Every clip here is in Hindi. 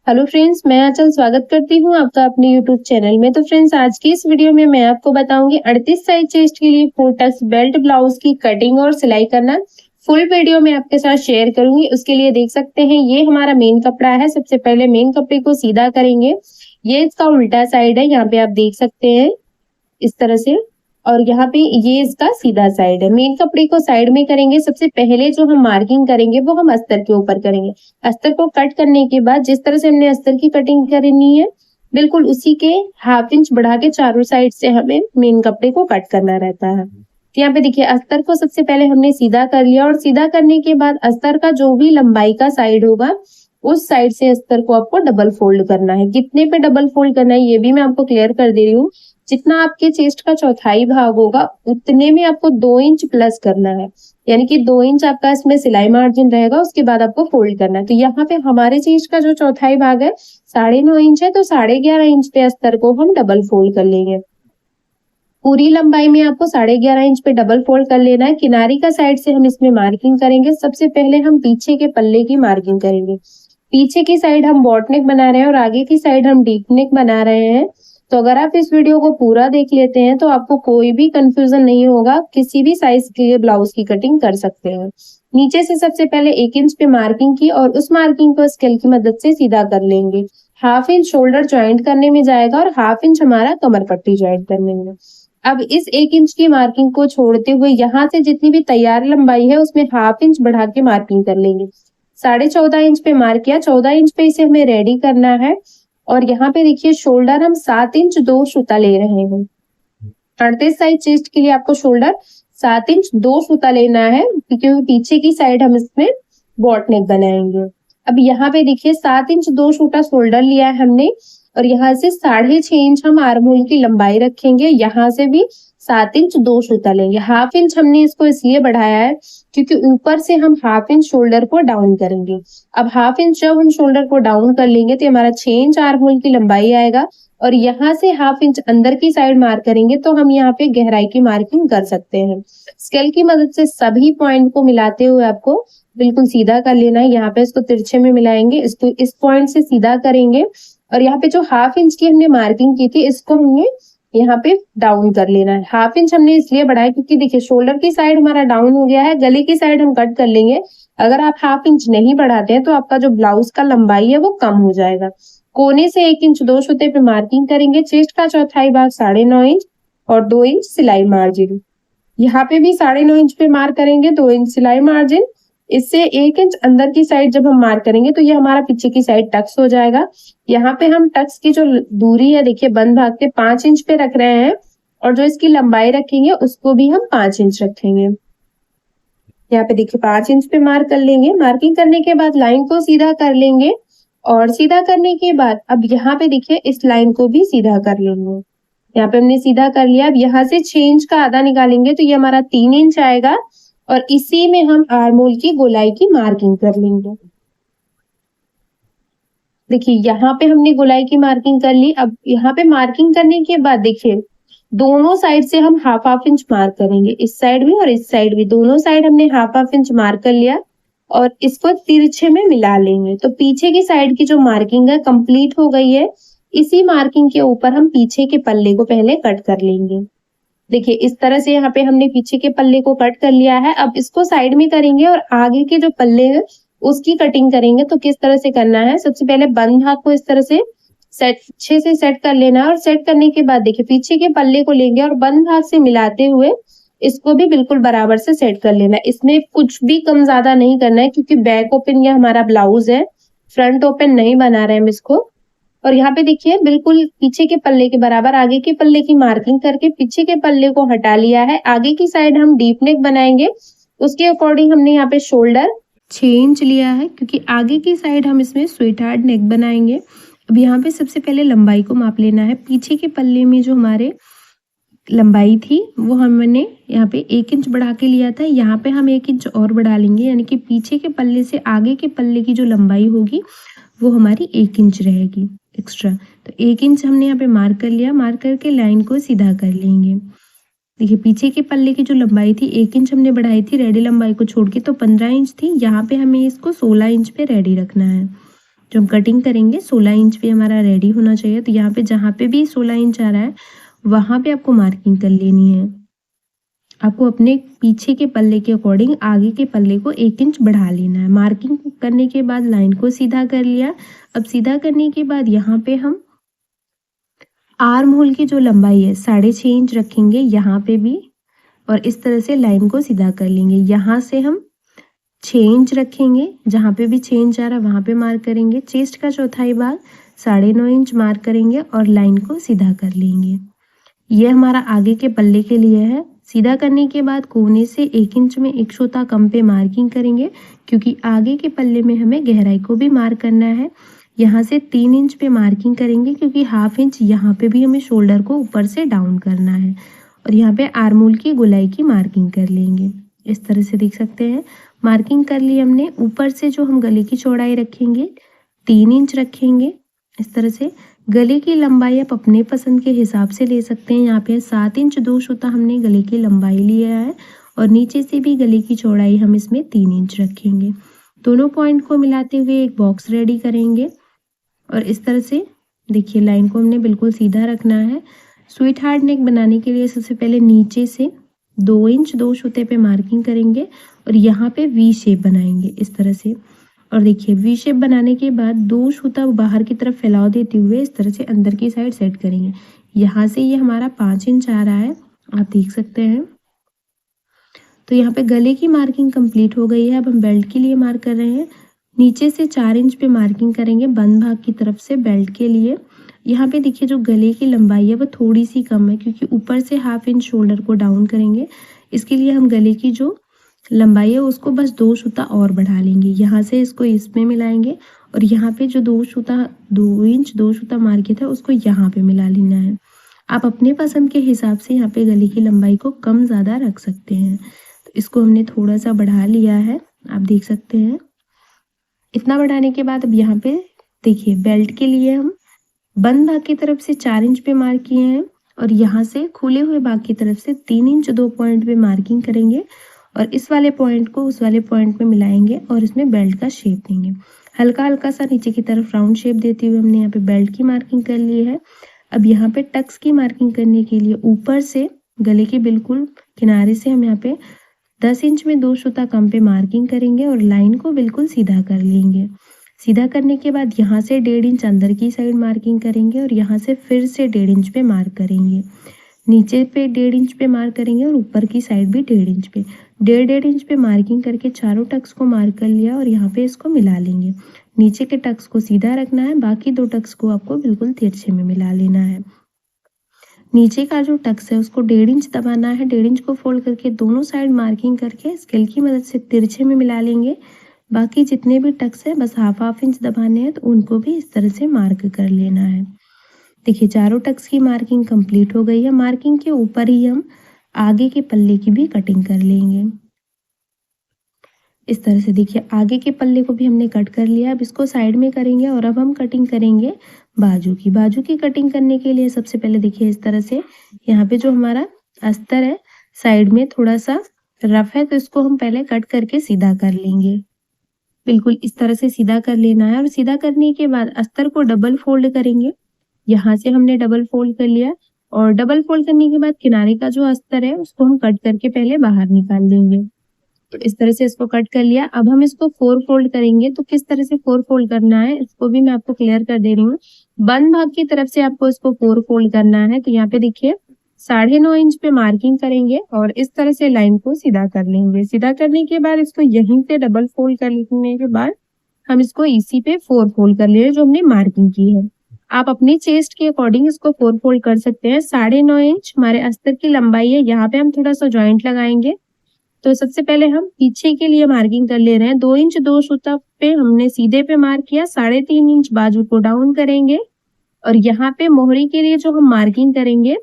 हेलो फ्रेंड्स, मैं आंचल स्वागत करती हूँ आपका अपने यूट्यूब चैनल में। तो फ्रेंड्स, आज की इस वीडियो में मैं आपको बताऊंगी 38 साइज चेस्ट के लिए 4 टक्स बेल्ट ब्लाउज की कटिंग और सिलाई करना। फुल वीडियो में आपके साथ शेयर करूंगी। उसके लिए देख सकते हैं ये हमारा मेन कपड़ा है। सबसे पहले मेन कपड़े को सीधा करेंगे। ये इसका उल्टा साइड है, यहाँ पे आप देख सकते हैं इस तरह से। और यहाँ पे ये इसका सीधा साइड है। मेन कपड़े को साइड में करेंगे। सबसे पहले जो हम मार्किंग करेंगे वो हम अस्तर के ऊपर करेंगे। अस्तर को कट करने के बाद जिस तरह से हमने अस्तर की कटिंग करनी है, बिल्कुल उसी के ½ इंच बढ़ा के चारों साइड से हमें मेन कपड़े को कट करना रहता है। तो यहाँ पे देखिए, अस्तर को सबसे पहले हमने सीधा कर लिया और सीधा करने के बाद अस्तर का जो भी लंबाई का साइड होगा उस साइड से अस्तर को आपको डबल फोल्ड करना है। कितने पे डबल फोल्ड करना है ये भी मैं आपको क्लियर कर दे रही हूँ। जितना आपके चेस्ट का चौथाई भाग होगा उतने में आपको 2 इंच प्लस करना है, यानी कि 2 इंच आपका इसमें सिलाई मार्जिन रहेगा। उसके बाद आपको फोल्ड करना है। तो यहाँ पे हमारे चेस्ट का जो चौथाई भाग है 9.5 इंच है, तो 11.5 इंच पे अस्तर को हम डबल फोल्ड कर लेंगे। पूरी लंबाई में आपको 11.5 इंच पे डबल फोल्ड कर लेना है। किनारी का साइड से हम इसमें मार्किंग करेंगे। सबसे पहले हम पीछे के पल्ले की मार्किंग करेंगे। पीछे की साइड हम बॉट नेक बना रहे हैं और आगे की साइड हम डीप नेक बना रहे हैं। तो अगर आप इस वीडियो को पूरा देख लेते हैं तो आपको कोई भी कंफ्यूजन नहीं होगा। किसी भी साइज के लिए ब्लाउज की कटिंग कर सकते हैं। नीचे से सबसे पहले 1 इंच पे मार्किंग की और उस मार्किंग को स्केल की मदद से सीधा कर लेंगे। ½ इंच शोल्डर ज्वाइंट करने में जाएगा और ½ इंच हमारा कमर पट्टी ज्वाइंट करने में। अब इस 1 इंच की मार्किंग को छोड़ते हुए यहाँ से जितनी भी तैयार लंबाई है उसमें ½ इंच बढ़ा के मार्किंग कर लेंगे। 14.5 इंच पे मार्क किया, 14 इंच पे इसे हमें रेडी करना है। और यहाँ पे देखिए, शोल्डर हम 7 इंच 2 सूता ले रहे हैं। 38 साइज चेस्ट के लिए आपको शोल्डर 7 इंच 2 सूता लेना है, क्योंकि पीछे की साइड हम इसमें बॉट नेक बनाएंगे। अब यहाँ पे देखिए 7 इंच 2 सूता शोल्डर लिया है हमने और यहाँ से 6.5 इंच हम आर्म होल की लंबाई रखेंगे। यहाँ से भी 7 इंच 2 सूता लेंगे। ½ इंच हमने इसको इसलिए बढ़ाया है क्योंकि ऊपर से हम ½ इंच शोल्डर को डाउन करेंगे। अब ½ इंच जब हम शोल्डर को डाउन कर लेंगे तो हमारा 6 इंच आर्म होल की लंबाई आएगा और यहाँ से ½ इंच अंदर की साइड मार्क करेंगे तो हम यहाँ पे गहराई की मार्किंग कर सकते हैं। स्केल की मदद से सभी पॉइंट को मिलाते हुए आपको बिल्कुल सीधा कर लेना है। यहाँ पे इसको तिरछे में मिलाएंगे, इसको इस पॉइंट से सीधा करेंगे और यहाँ पे जो ½ इंच की हमने मार्किंग की थी इसको हमने यहाँ पे डाउन कर लेना है। ½ इंच हमने इसलिए बढ़ाया क्योंकि देखिए शोल्डर की साइड हमारा डाउन हो गया है, गले की साइड हम कट कर लेंगे। अगर आप ½ इंच नहीं बढ़ाते हैं तो आपका जो ब्लाउज का लंबाई है वो कम हो जाएगा। कोने से 1 इंच 2 सूते पे मार्किंग करेंगे। चेस्ट का चौथाई भाग 9.5 इंच और 2 इंच सिलाई मार्जिन। यहाँ पे भी 9.5 इंच पे मार्क करेंगे, 2 इंच सिलाई मार्जिन। इससे 1 इंच अंदर की साइड जब हम मार्क करेंगे तो ये हमारा पीछे की साइड टक्स हो जाएगा। यहाँ पे हम टक्स की जो दूरी है देखिए बंद भाग के 5 इंच पे रख रहे हैं और जो इसकी लंबाई रखेंगे उसको भी हम 5 इंच रखेंगे। यहाँ पे देखिए 5 इंच पे मार्क कर लेंगे। मार्किंग करने के बाद लाइन को सीधा कर लेंगे और सीधा करने के बाद अब यहाँ पे देखिए इस लाइन को भी सीधा कर लेंगे। यहाँ पे हमने सीधा कर लिया। अब यहाँ से 6 इंच का आधा निकालेंगे तो ये हमारा 3 इंच आएगा और इसी में हम आर्म होल की गोलाई की मार्किंग कर लेंगे। देखिए यहाँ पे हमने गोलाई की मार्किंग कर ली। अब यहाँ पे मार्किंग करने के बाद देखिए दोनों साइड से हम ½ इंच मार्क करेंगे, इस साइड भी और इस साइड भी। दोनों साइड हमने ½ इंच मार्क कर लिया और इसको तिरछे में मिला लेंगे। तो पीछे की साइड की जो मार्किंग है कंप्लीट हो गई है। इसी मार्किंग के ऊपर हम पीछे के पल्ले को पहले कट कर लेंगे। देखिए इस तरह से यहाँ पे हमने पीछे के पल्ले को कट कर लिया है। अब इसको साइड में करेंगे और आगे के जो पल्ले हैं उसकी कटिंग करेंगे। तो किस तरह से करना है, सबसे पहले बंद भाग को इस तरह से अच्छे से सेट कर लेना है और सेट करने के बाद देखिए पीछे के पल्ले को लेंगे और बंद भाग से मिलाते हुए इसको भी बिल्कुल बराबर से सेट कर लेना है। इसमें कुछ भी कम ज्यादा नहीं करना है क्योंकि बैक ओपन ये हमारा ब्लाउज है, फ्रंट ओपन नहीं बना रहे हम इसको। और यहाँ पे देखिए बिल्कुल पीछे के पल्ले के बराबर आगे के पल्ले की मार्किंग करके पीछे के पल्ले को हटा लिया है। आगे की साइड हम डीप नेक बनाएंगे, उसके अकॉर्डिंग हमने यहाँ पे शोल्डर 6 इंच लिया है क्योंकि आगे की साइड हम इसमें स्वीट हार्ट नेक बनाएंगे। अब यहाँ पे सबसे पहले लंबाई को माप लेना है। पीछे के पल्ले में जो हमारे लंबाई थी वो हमने यहाँ पे 1 इंच बढ़ा के लिया था। यहाँ पे हम 1 इंच और बढ़ा लेंगे, यानी कि पीछे के पल्ले से आगे के पल्ले की जो लंबाई होगी वो हमारी 1 इंच रहेगी एक्स्ट्रा। तो 1 इंच हमने यहाँ पे मार्क कर लिया। मार्क करके लाइन को सीधा कर लेंगे। देखिए पीछे के पल्ले की जो लंबाई थी 1 इंच हमने बढ़ाई थी रेडी लंबाई को छोड़ के, तो 15 इंच थी। यहाँ पे हमें इसको 16 इंच पे रेडी रखना है। जो हम कटिंग करेंगे 16 इंच पे हमारा रेडी होना चाहिए। तो यहाँ पे जहाँ पे भी 16 इंच आ रहा है वहाँ पे आपको मार्किंग कर लेनी है। आपको अपने पीछे के पल्ले के अकॉर्डिंग आगे के पल्ले को 1 इंच बढ़ा लेना है। मार्किंग करने के बाद लाइन को सीधा कर लिया। अब सीधा करने के बाद यहाँ पे हम आर्म होल की जो लंबाई है 6.5 इंच रखेंगे यहाँ पे भी, और इस तरह से लाइन को सीधा कर लेंगे। यहाँ से हम 6 इंच रखेंगे, जहाँ पे भी 6 इंच आ रहा है वहाँ पे मार्क करेंगे। चेस्ट का चौथाई भाग 9.5 इंच मार्क करेंगे और लाइन को सीधा कर लेंगे। ये हमारा आगे के पल्ले के लिए है। सीधा करने के बाद कोने से 1 इंच में 1 सूता कम पे मार्किंग करेंगे, क्योंकि आगे के पल्ले में हमें गहराई को भी मार्क करना है। यहाँ से 3 इंच पे मार्किंग करेंगे, क्योंकि हाफ इंच यहाँ पे भी हमें शोल्डर को ऊपर से डाउन करना है। और यहाँ पे आर्मोल की गोलाई की मार्किंग कर लेंगे। इस तरह से देख सकते हैं मार्किंग कर ली हमने। ऊपर से जो हम गले की चौड़ाई रखेंगे 3 इंच रखेंगे। इस तरह से गले की लंबाई आप अपने पसंद के हिसाब से ले सकते हैं। यहाँ पे 7 इंच 2 सूता हमने गले की लंबाई लिया है, और नीचे से भी गले की चौड़ाई हम इसमें 3 इंच रखेंगे। दोनों पॉइंट को मिलाते हुए एक बॉक्स रेडी करेंगे, और इस तरह से देखिए लाइन को हमने बिल्कुल सीधा रखना है। स्वीट हार्ट नेक बनाने के लिए सबसे पहले नीचे से 2 इंच 2 सूते पे मार्किंग करेंगे, और यहाँ पे वी शेप बनाएंगे इस तरह से। और देखिए वी शेप बनाने के बाद 2 सूता बाहर की तरफ फैलाव देते हुए इस तरह से अंदर की साइड सेट करेंगे। यहाँ से ये हमारा 5 इंच आ रहा है, आप देख सकते हैं। तो यहाँ पे गले की मार्किंग कंप्लीट हो गई है। अब हम बेल्ट के लिए मार्क कर रहे हैं। नीचे से 4 इंच पे मार्किंग करेंगे बंद भाग की तरफ से बेल्ट के लिए। यहाँ पे देखिए जो गले की लंबाई है वो थोड़ी सी कम है, क्योंकि ऊपर से हाफ इंच शोल्डर को डाउन करेंगे। इसके लिए हम गले की जो लंबाई है उसको बस 2 सूता और बढ़ा लेंगे। यहाँ से इसको इसमें मिलाएंगे, और यहाँ पे जो 2 सूता 2 इंच 2 सूता मार्किंग था उसको यहाँ पे मिला लेना है। आप अपने पसंद के हिसाब से यहाँ पे गले की लंबाई को कम ज़्यादा रख सकते हैं। तो इसको हमने थोड़ा सा बढ़ा लिया है, आप देख सकते हैं। इतना बढ़ाने के बाद अब यहाँ पे देखिए बेल्ट के लिए हम बंद भाग की तरफ से 4 इंच पे मार्क किए हैं, और यहाँ से खुले हुए भाग की तरफ से 3 इंच 2 पॉइंट पे मार्किंग करेंगे, और इस वाले पॉइंट को उस वाले पॉइंट में मिलाएंगे और इसमें बेल्ट का शेप देंगे। हल्का हल्का सा नीचे की तरफ राउंड शेप देते हुए हमने यहाँ पे बेल्ट की मार्किंग कर ली है। अब यहाँ पे टक्स की मार्किंग करने के लिए ऊपर से गले के बिल्कुल किनारे से हम यहाँ पे 10 इंच में 2 सूता कम पे मार्किंग करेंगे, और लाइन को बिल्कुल सीधा कर लेंगे। सीधा करने के बाद यहाँ से 1.5 इंच अंदर की साइड मार्किंग करेंगे, और यहाँ से फिर से 1.5 इंच पे मार्क करेंगे। नीचे पे 1.5 इंच पे मार्क करेंगे, और ऊपर की साइड भी 1.5 इंच पे 1.5 इंच पे मार्किंग करके चारों टक्स को मार्क कर लिया, और यहाँ पे इसको मिला लेंगे। नीचे के टक्स को सीधा रखना है, बाकी 2 टक्स को आपको बिल्कुल तिरछे में मिला लेना है। नीचे का जो टक्स है उसको 1.5 इंच दबाना है। 1.5 इंच को फोल्ड करके दोनों साइड मार्किंग करके स्केल की मदद से तिरछे में मिला लेंगे। बाकी जितने भी टक्स है बस हाफ इंच दबाने हैं, तो उनको भी इस तरह से मार्क कर लेना है। देखिए चारों टक्स की मार्किंग कंप्लीट हो गई है। मार्किंग के ऊपर ही हम आगे के पल्ले की भी कटिंग कर लेंगे। इस तरह से देखिए आगे के पल्ले को भी हमने कट कर लिया। अब इसको साइड में करेंगे, और अब हम कटिंग करेंगे बाजू की। बाजू की कटिंग करने के लिए सबसे पहले देखिए इस तरह से यहाँ पे जो हमारा अस्तर है साइड में थोड़ा सा रफ है, तो इसको हम पहले कट करके सीधा कर लेंगे। बिल्कुल इस तरह से सीधा कर लेना है, और सीधा करने के बाद अस्तर को डबल फोल्ड करेंगे। यहाँ से हमने डबल फोल्ड कर लिया, और डबल फोल्ड करने के बाद किनारे का जो अस्तर है उसको हम कट करके पहले बाहर निकाल लेंगे। तो इस तरह से इसको कट कर लिया। अब हम इसको 4 फोल्ड करेंगे। तो किस तरह से 4 फोल्ड करना है इसको भी मैं आपको क्लियर कर दे रही हूँ। बंद भाग की तरफ से आपको इसको 4 फोल्ड करना है। तो यहाँ पे देखिए 9.5 इंच पे मार्किंग करेंगे, और इस तरह से लाइन को सीधा कर लेंगे। सीधा करने के बाद इसको यहीं से डबल फोल्ड करने के बाद हम इसको इसी पे 4 फोल्ड कर ले जो हमने मार्किंग की है। आप अपनी चेस्ट के अकॉर्डिंग इसको 4 फोल्ड कर सकते हैं। 9.5 इंच हमारे अस्तर की लंबाई है। यहाँ पे हम थोड़ा सा ज्वाइंट लगाएंगे। तो सबसे पहले हम पीछे के लिए मार्किंग कर ले रहे हैं। 2 इंच 2 सूता पे हमने सीधे पे मार्क किया। 3.5 इंच बाजू को डाउन करेंगे, और यहाँ पे मोहरी के लिए जो हम मार्किंग करेंगे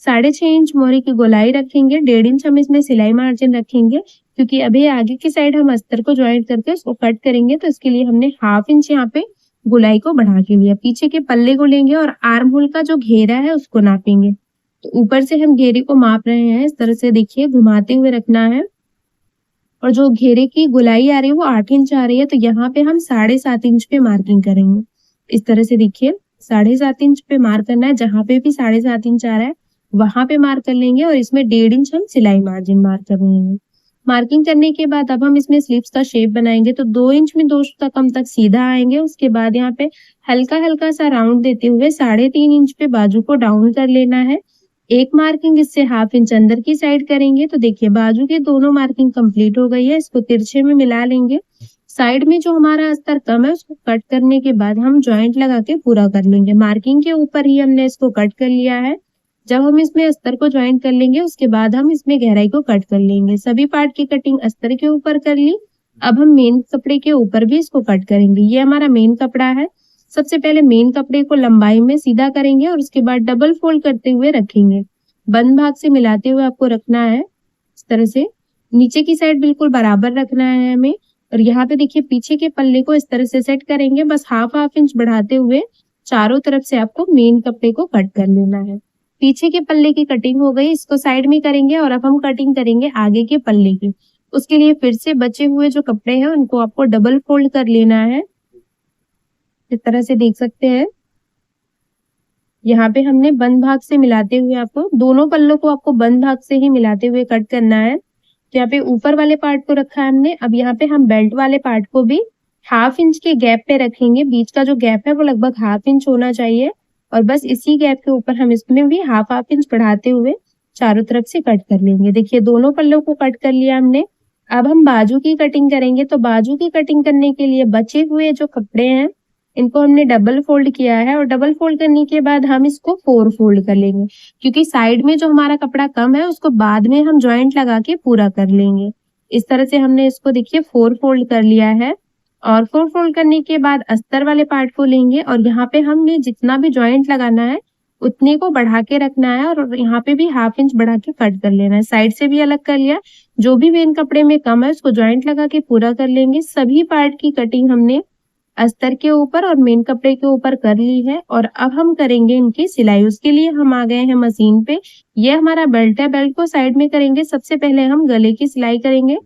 6.5 इंच मोहरी की गोलाई रखेंगे। 1.5 इंच हम इसमें सिलाई मार्जिन रखेंगे, क्योंकि अभी आगे की साइड हम अस्तर को ज्वाइंट करके उसको कट करेंगे। तो इसके लिए हमने हाफ इंच यहाँ पे गोलाई को बढ़ा के लिया। पीछे के पल्ले को लेंगे, और आर्म होल का जो घेरा है उसको नापेंगे। तो ऊपर से हम घेरे को माप रहे हैं। इस तरह से देखिए घुमाते हुए रखना है। और जो घेरे की गोलाई आ रही है वो 8 इंच आ रही है, तो यहाँ पे हम 7.5 इंच पे मार्किंग करेंगे। इस तरह से देखिए 7.5 इंच पे मार्क करना है, जहाँ पे भी 7.5 इंच आ रहा है वहां पे मार्क कर लेंगे और इसमें 1.5 इंच हम सिलाई मार्जिन मार्क कर लेंगे। मार्किंग करने के बाद अब हम इसमें स्लीव्स का शेप बनाएंगे, तो 2 इंच में 2 सूता कम तक सीधा आएंगे। उसके बाद यहाँ पे हल्का हल्का सा राउंड देते हुए 3.5 इंच पे बाजू को डाउन कर लेना है। एक मार्किंग इससे 1/2 इंच अंदर की साइड करेंगे, तो देखिए बाजू के दोनों मार्किंग कंप्लीट हो गई है। इसको तिरछे में मिला लेंगे। साइड में जो हमारा अस्तर कम है उसको कट करने के बाद हम जॉइंट लगा के पूरा कर लेंगे। मार्किंग के ऊपर ही हमने इसको कट कर लिया है। जब हम इसमें अस्तर को ज्वाइंट कर लेंगे उसके बाद हम इसमें गहराई को कट कर लेंगे। सभी पार्ट की कटिंग अस्तर के ऊपर कर ली। अब हम मेन कपड़े के ऊपर भी इसको कट करेंगे। ये हमारा मेन कपड़ा है। सबसे पहले मेन कपड़े को लंबाई में सीधा करेंगे और उसके बाद डबल फोल्ड करते हुए रखेंगे। बंद भाग से मिलाते हुए आपको रखना है। इस तरह से नीचे की साइड बिल्कुल बराबर रखना है हमें। और यहाँ पे देखिए पीछे के पल्ले को इस तरह से सेट करेंगे। बस 1/2 इंच बढ़ाते हुए चारों तरफ से आपको मेन कपड़े को कट कर लेना है। पीछे के पल्ले की कटिंग हो गई, इसको साइड में करेंगे और अब हम कटिंग करेंगे आगे के पल्ले की। उसके लिए फिर से बचे हुए जो कपड़े हैं उनको आपको डबल फोल्ड कर लेना है। इस तरह से देख सकते हैं यहाँ पे हमने बंद भाग से मिलाते हुए आपको दोनों पल्लों को आपको बंद भाग से ही मिलाते हुए कट करना है। तो यहाँ पे ऊपर वाले पार्ट को रखा है हमने। अब यहाँ पे हम बेल्ट वाले पार्ट को भी 1/2 इंच के गैप पे रखेंगे। बीच का जो गैप है वो लगभग 1/2 इंच होना चाहिए और बस इसी गैप के ऊपर हम इसमें भी 1/2 इंच बढ़ाते हुए चारों तरफ से कट कर लेंगे। देखिए दोनों पल्लों को कट कर लिया हमने। अब हम बाजू की कटिंग करेंगे, तो बाजू की कटिंग करने के लिए बचे हुए जो कपड़े हैं इनको हमने डबल फोल्ड किया है और डबल फोल्ड करने के बाद हम इसको 4 फोल्ड कर लेंगे, क्योंकि साइड में जो हमारा कपड़ा कम है उसको बाद में हम ज्वाइंट लगा के पूरा कर लेंगे। इस तरह से हमने इसको देखिए 4 फोल्ड कर लिया है। और 4 फोल्ड करने के बाद अस्तर वाले पार्ट को लेंगे और यहाँ पे हमने जितना भी ज्वाइंट लगाना है उतने को बढ़ा के रखना है और यहाँ पे भी 1/2 इंच बढ़ा के कट कर लेना है। साइड से भी अलग कर लिया। जो भी मेन कपड़े में कम है उसको ज्वाइंट लगा के पूरा कर लेंगे। सभी पार्ट की कटिंग हमने अस्तर के ऊपर और मेन कपड़े के ऊपर कर ली है और अब हम करेंगे इनकी सिलाई। उसके लिए हम आ गए हैं मशीन पे। ये हमारा बेल्ट है। बेल्ट को साइड में करेंगे। सबसे पहले हम गले की सिलाई करेंगे,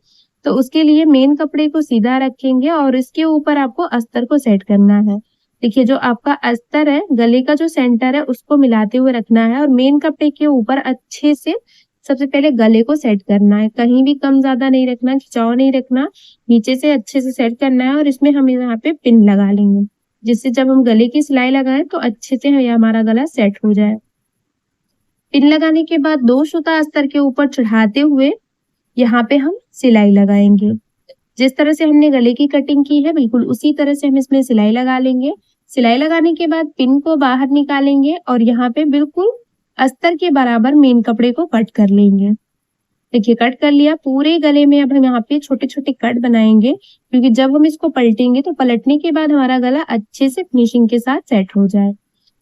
तो उसके लिए मेन कपड़े को सीधा रखेंगे और इसके ऊपर आपको अस्तर को सेट करना है। देखिए जो आपका अस्तर है गले का जो सेंटर है उसको मिलाते हुए रखना है और मेन कपड़े के ऊपर अच्छे से सबसे पहले गले को सेट करना है। कहीं भी कम ज्यादा नहीं रखना, खिंचाव नहीं रखना, नीचे से अच्छे से सेट करना है और इसमें हम यहाँ पे पिन लगा लेंगे, जिससे जब हम गले की सिलाई लगाएं तो अच्छे से हमारा गला सेट हो जाए। पिन लगाने के बाद 2 सूता अस्तर के ऊपर चढ़ाते हुए यहाँ पे हम सिलाई लगाएंगे। जिस तरह से हमने गले की कटिंग की है बिल्कुल उसी तरह से हम इसमें सिलाई लगा लेंगे। सिलाई लगाने के बाद पिन को बाहर निकालेंगे और यहाँ पे बिल्कुल अस्तर के बराबर मेन कपड़े को कट कर लेंगे। देखिए कट कर लिया पूरे गले में। अब हम यहाँ पे छोटे छोटे कट बनाएंगे, क्योंकि जब हम इसको पलटेंगे तो पलटने के बाद हमारा गला अच्छे से फिनिशिंग के साथ सेट हो जाए।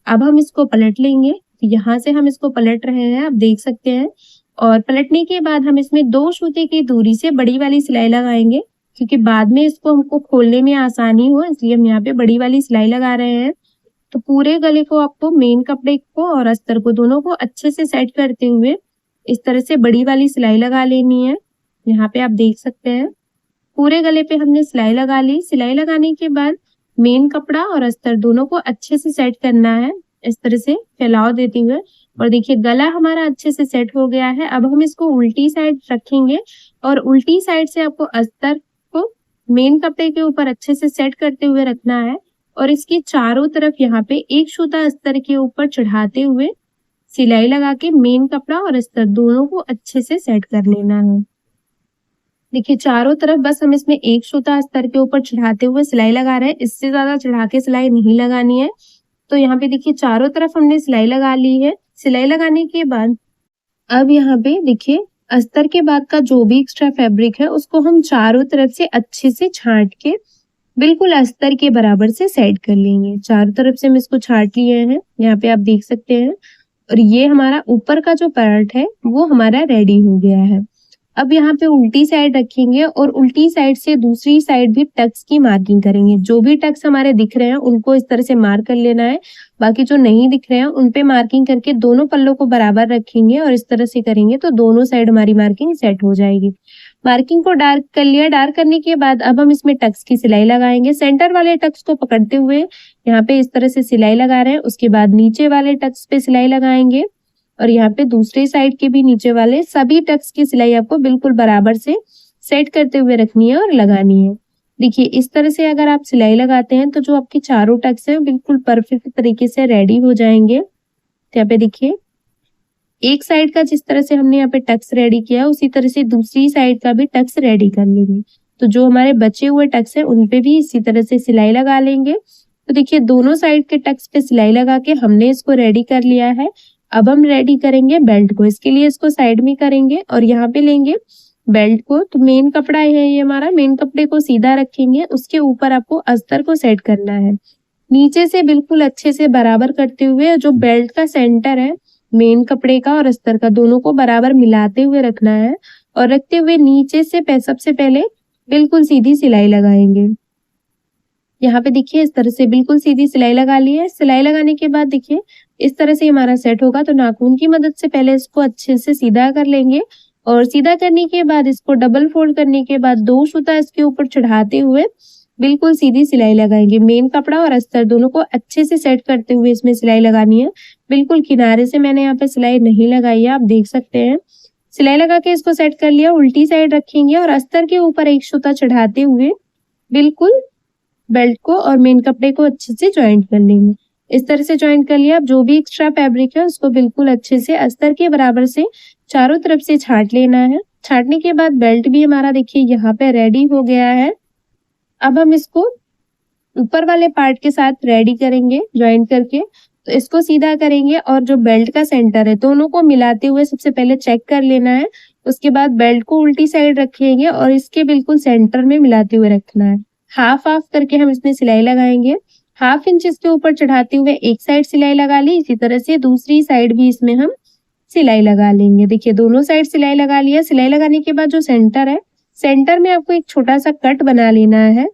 अब हम इसको पलट लेंगे। यहाँ से हम इसको पलट रहे हैं, आप देख सकते हैं। और पलटने के बाद हम इसमें 2 सूते की दूरी से बड़ी वाली सिलाई लगाएंगे, क्योंकि बाद में इसको हमको खोलने में आसानी हो, इसलिए हम यहाँ पे बड़ी वाली सिलाई लगा रहे हैं। तो पूरे गले को आपको मेन कपड़े को और अस्तर को दोनों को अच्छे से सेट करते हुए इस तरह से बड़ी वाली सिलाई लगा लेनी है। यहाँ पे आप देख सकते हैं पूरे गले पे हमने सिलाई लगा ली। सिलाई लगाने के बाद मेन कपड़ा और अस्तर दोनों को अच्छे से सेट करना है, इस तरह से फैलाव देते हुए। और देखिए गला हमारा अच्छे से सेट हो गया है। अब हम इसको उल्टी साइड रखेंगे और उल्टी साइड से आपको अस्तर को मेन कपड़े के ऊपर अच्छे से सेट करते हुए रखना है और इसके चारों तरफ यहाँ पे 1 सूता अस्तर के ऊपर चढ़ाते हुए सिलाई लगा के मेन कपड़ा और अस्तर दोनों को अच्छे से सेट कर लेना है। देखिए चारों तरफ बस हम इसमें 1 सूता अस्तर के ऊपर चढ़ाते हुए सिलाई लगा रहे हैं, इससे ज्यादा चढ़ा के सिलाई नहीं लगानी है। तो यहाँ पे देखिए चारों तरफ हमने सिलाई लगा ली है। सिलाई लगाने के बाद अब यहाँ पे देखिए अस्तर के बाद का जो भी एक्स्ट्रा फैब्रिक है उसको हम चारों तरफ से अच्छे से छांट के बिल्कुल अस्तर के बराबर से सेट कर लेंगे। चारों तरफ से हम इसको छांट लिए हैं, यहाँ पे आप देख सकते हैं। और ये हमारा ऊपर का जो पार्ट है वो हमारा रेडी हो गया है। अब यहाँ पे उल्टी साइड रखेंगे और उल्टी साइड से दूसरी साइड भी टक्स की मार्किंग करेंगे। जो भी टक्स हमारे दिख रहे हैं उनको इस तरह से मार्क कर लेना है, बाकी जो नहीं दिख रहे हैं उन पे मार्किंग करके दोनों पल्लों को बराबर रखेंगे और इस तरह से करेंगे तो दोनों साइड हमारी मार्किंग सेट हो जाएगी। मार्किंग को डार्क कर लिया। डार्क करने के बाद अब हम इसमें टक्स की सिलाई लगाएंगे। सेंटर वाले टक्स को पकड़ते हुए यहाँ पे इस तरह से सिलाई लगा रहे हैं। उसके बाद नीचे वाले टक्स पे सिलाई लगाएंगे और यहाँ पे दूसरी साइड के भी नीचे वाले सभी टक्स की सिलाई आपको बिल्कुल बराबर से सेट करते हुए रखनी है और लगानी है। देखिए इस तरह से अगर आप सिलाई लगाते हैं तो जो आपके चारों टक्स है बिल्कुल परफेक्ट तरीके से रेडी हो जाएंगे। तो यहाँ पे देखिए एक साइड का जिस तरह से हमने यहाँ पे टक्स रेडी किया उसी तरह से दूसरी साइड का भी टक्स रेडी कर लेंगे। तो जो हमारे बचे हुए टक्स है उन पे भी इसी तरह से सिलाई लगा लेंगे। तो देखिए दोनों साइड के टक्स पे सिलाई लगा के हमने इसको रेडी कर लिया है। अब हम रेडी करेंगे बेल्ट को। इसके लिए इसको साइड में करेंगे और यहाँ पे लेंगे बेल्ट को। तो मेन कपड़ा है ये हमारा, मेन कपड़े को सीधा रखेंगे, उसके ऊपर आपको अस्तर को सेट करना है। नीचे से बिल्कुल अच्छे से बराबर करते हुए जो बेल्ट का सेंटर है मेन कपड़े का और अस्तर का दोनों को बराबर मिलाते हुए रखना है और रखते हुए नीचे से सबसे पहले बिल्कुल सीधी सिलाई लगाएंगे। यहाँ पे देखिए इस तरह से बिल्कुल सीधी सिलाई लगा ली है। सिलाई लगाने के बाद देखिए इस तरह से हमारा सेट होगा। तो नाखून की मदद से पहले इसको अच्छे से सीधा कर लेंगे और सीधा करने के बाद इसको डबल फोल्ड करने के बाद 2 सूता इसके ऊपर चढ़ाते हुए बिल्कुल सीधी सिलाई लगाएंगे। मेन कपड़ा और अस्तर दोनों को अच्छे से सेट करते हुए इसमें सिलाई लगानी है। बिल्कुल किनारे से मैंने यहाँ पे सिलाई नहीं लगाई है, आप देख सकते हैं। सिलाई लगा के इसको सेट कर लिया। उल्टी साइड रखेंगे और अस्तर के ऊपर 1 सूता चढ़ाते हुए बिल्कुल बेल्ट को और मेन कपड़े को अच्छे से ज्वाइंट कर लेंगे। इस तरह से ज्वाइंट कर लिया। अब जो भी एक्स्ट्रा फैब्रिक है उसको बिल्कुल अच्छे से अस्तर के बराबर से चारों तरफ से छांट लेना है। छांटने के बाद बेल्ट भी हमारा देखिए यहाँ पे रेडी हो गया है। अब हम इसको ऊपर वाले पार्ट के साथ रेडी करेंगे ज्वाइंट करके। तो इसको सीधा करेंगे और जो बेल्ट का सेंटर है दोनों को मिलाते हुए सबसे पहले चेक कर लेना है। उसके बाद बेल्ट को उल्टी साइड रखेंगे और इसके बिल्कुल सेंटर में मिलाते हुए रखना है। हाफ करके हम इसमें सिलाई लगाएंगे। 1/2 इंच इसके ऊपर चढ़ाते हुए एक साइड सिलाई लगा ली। इसी तरह से दूसरी साइड भी इसमें हम सिलाई लगा लेंगे। देखिए दोनों साइड सिलाई लगा लिया। सिलाई लगाने के बाद जो सेंटर है सेंटर में आपको एक छोटा सा कट बना लेना है।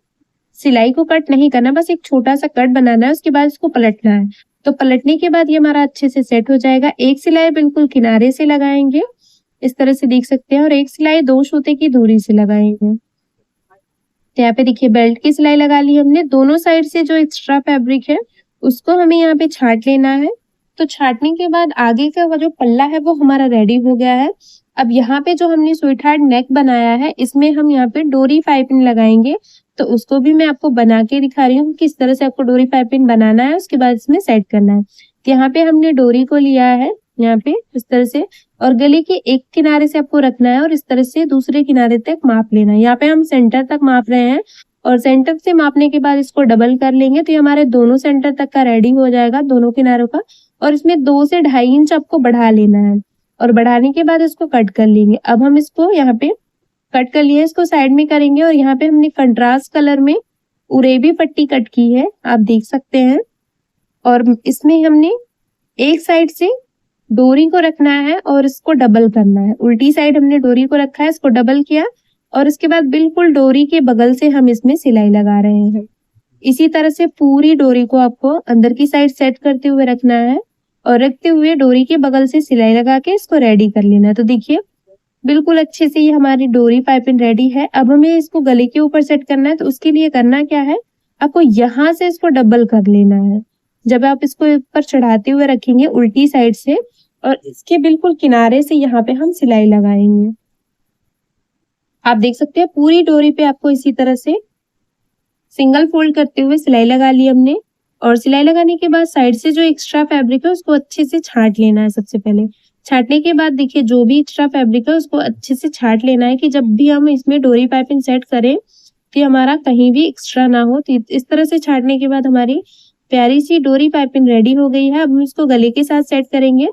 सिलाई को कट नहीं करना, बस एक छोटा सा कट बनाना है। उसके बाद इसको पलटना है। तो पलटने के बाद ये हमारा अच्छे से सेट हो जाएगा। एक सिलाई बिल्कुल किनारे से लगाएंगे इस तरह से देख सकते हैं और एक सिलाई 2 सूते की दूरी से लगाएंगे। तो यहाँ पे देखिए बेल्ट की सिलाई लगा ली हमने। दोनों साइड से जो एक्स्ट्रा फैब्रिक है उसको हमें यहाँ पे छांट लेना है। तो छांटने के बाद आगे का जो पल्ला है वो हमारा रेडी हो गया है। अब यहाँ पे जो हमने स्वीट हार्ट नेक बनाया है इसमें हम यहाँ पे डोरी पाइपिंग लगाएंगे। तो उसको भी मैं आपको बना के दिखा रही हूँ किस तरह से आपको डोरी पाइपिंग बनाना है, उसके बाद इसमें सेट करना है। तो यहाँ पे हमने डोरी को लिया है यहाँ पे इस तरह से और गले के एक किनारे से आपको रखना है और इस तरह से दूसरे किनारे तक माप लेना है। यहाँ पे हम सेंटर तक माप रहे हैं और सेंटर से मापने के बाद इसको डबल कर लेंगे। तो ये हमारे दोनों सेंटर तक का रेडी हो जाएगा दोनों किनारों का। और इसमें 2 से 2.5 इंच आपको बढ़ा लेना है और बढ़ाने के बाद इसको कट कर लेंगे। अब हम इसको यहाँ पे कट कर लिए, इसको साइड में करेंगे और यहाँ पे हमने कंट्रास्ट कलर में उरेबी पट्टी कट की है, आप देख सकते हैं। और इसमें हमने एक साइड से डोरी को रखना है और इसको डबल करना है। उल्टी साइड हमने डोरी को रखा है, इसको डबल किया और इसके बाद बिल्कुल डोरी के बगल से हम इसमें सिलाई लगा रहे हैं। इसी तरह से पूरी डोरी को आपको अंदर की साइड सेट करते हुए रखना है और रखते हुए डोरी के बगल से सिलाई लगा के इसको रेडी कर लेना है। तो देखिए बिल्कुल अच्छे से ये हमारी डोरी पाइपिंग रेडी है। अब हमें इसको गले के ऊपर सेट करना है। तो उसके लिए करना क्या है, आपको यहाँ से इसको डबल कर लेना है। जब आप इसको ऊपर चढ़ाते हुए रखेंगे उल्टी साइड से और इसके बिल्कुल किनारे से यहाँ पे हम सिलाई लगाएंगे। आप देख सकते हैं पूरी डोरी पे आपको इसी तरह से सिंगल फोल्ड करते हुए सिलाई लगा ली हमने। और सिलाई लगाने के बाद साइड से जो एक्स्ट्रा फैब्रिक है उसको अच्छे से छांट लेना है। सबसे पहले छांटने के बाद देखिए जो भी एक्स्ट्रा फैब्रिक है उसको अच्छे से छांट लेना है कि जब भी हम इसमें डोरी पाइपिंग सेट करें कि हमारा कहीं भी एक्स्ट्रा ना हो। तो इस तरह से छांटने के बाद हमारी प्यारी सी डोरी पाइपिंग रेडी हो गई है। अब हम इसको गले के साथ सेट करेंगे।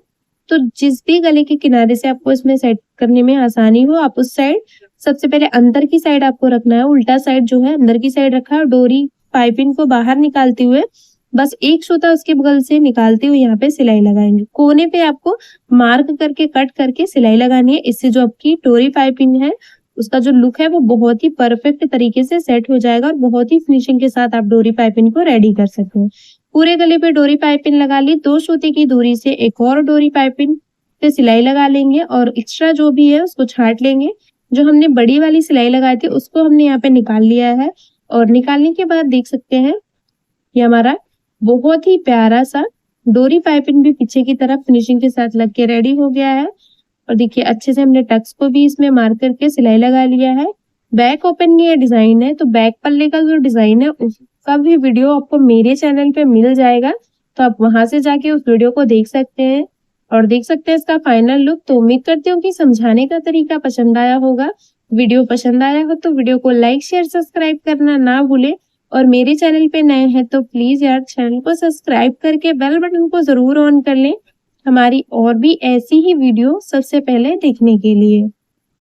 तो जिस भी गले के किनारे से आपको इसमें सेट करने में आसानी हो आप उस साइड सबसे पहले अंदर की साइड आपको रखना है। उल्टा साइड जो है अंदर की साइड रखा है और डोरी पाइपिंग को बाहर निकालते हुए बस एक सूता उसके बगल से निकालते हुए यहाँ पे सिलाई लगाएंगे। कोने पे आपको मार्क करके कट करके सिलाई लगानी है। इससे जो आपकी डोरी पाइपिंग है उसका जो लुक है वो बहुत ही परफेक्ट तरीके से सेट हो जाएगा और बहुत ही फिनिशिंग के साथ आप डोरी पाइपिंग को रेडी कर सकते हैं। पूरे गले पे डोरी पाइपिंग लगा ली। 2 सूते की दूरी से एक और डोरी पाइपिंग पे सिलाई लगा लेंगे और एक्स्ट्रा जो भी है उसको छांट लेंगे। जो हमने बड़ी वाली सिलाई लगाई थी उसको हमने यहाँ पे निकाल लिया है। और निकालने के बाद देख सकते हैं ये हमारा बहुत ही प्यारा सा डोरी पाइपिंग भी पीछे की तरफ फिनिशिंग के साथ लग के रेडी हो गया है। और देखिए अच्छे से हमने टक्स को भी इसमें मार्क करके सिलाई लगा लिया है। बैक ओपन ये डिजाइन है, तो बैक पल्ले का जो डिजाइन है उसका भी वीडियो आपको मेरे चैनल पे मिल जाएगा, तो आप वहां से जाके उस वीडियो को देख सकते हैं और देख सकते हैं इसका फाइनल लुक। तो उम्मीद करती हूँ कि समझाने का तरीका पसंद आया होगा। वीडियो पसंद आया हो तो वीडियो को लाइक शेयर सब्सक्राइब करना ना भूले, और मेरे चैनल पे नए हैं तो प्लीज यार चैनल को सब्सक्राइब करके बेल बटन को जरूर ऑन कर लें हमारी और भी ऐसी ही वीडियो सबसे पहले देखने के लिए।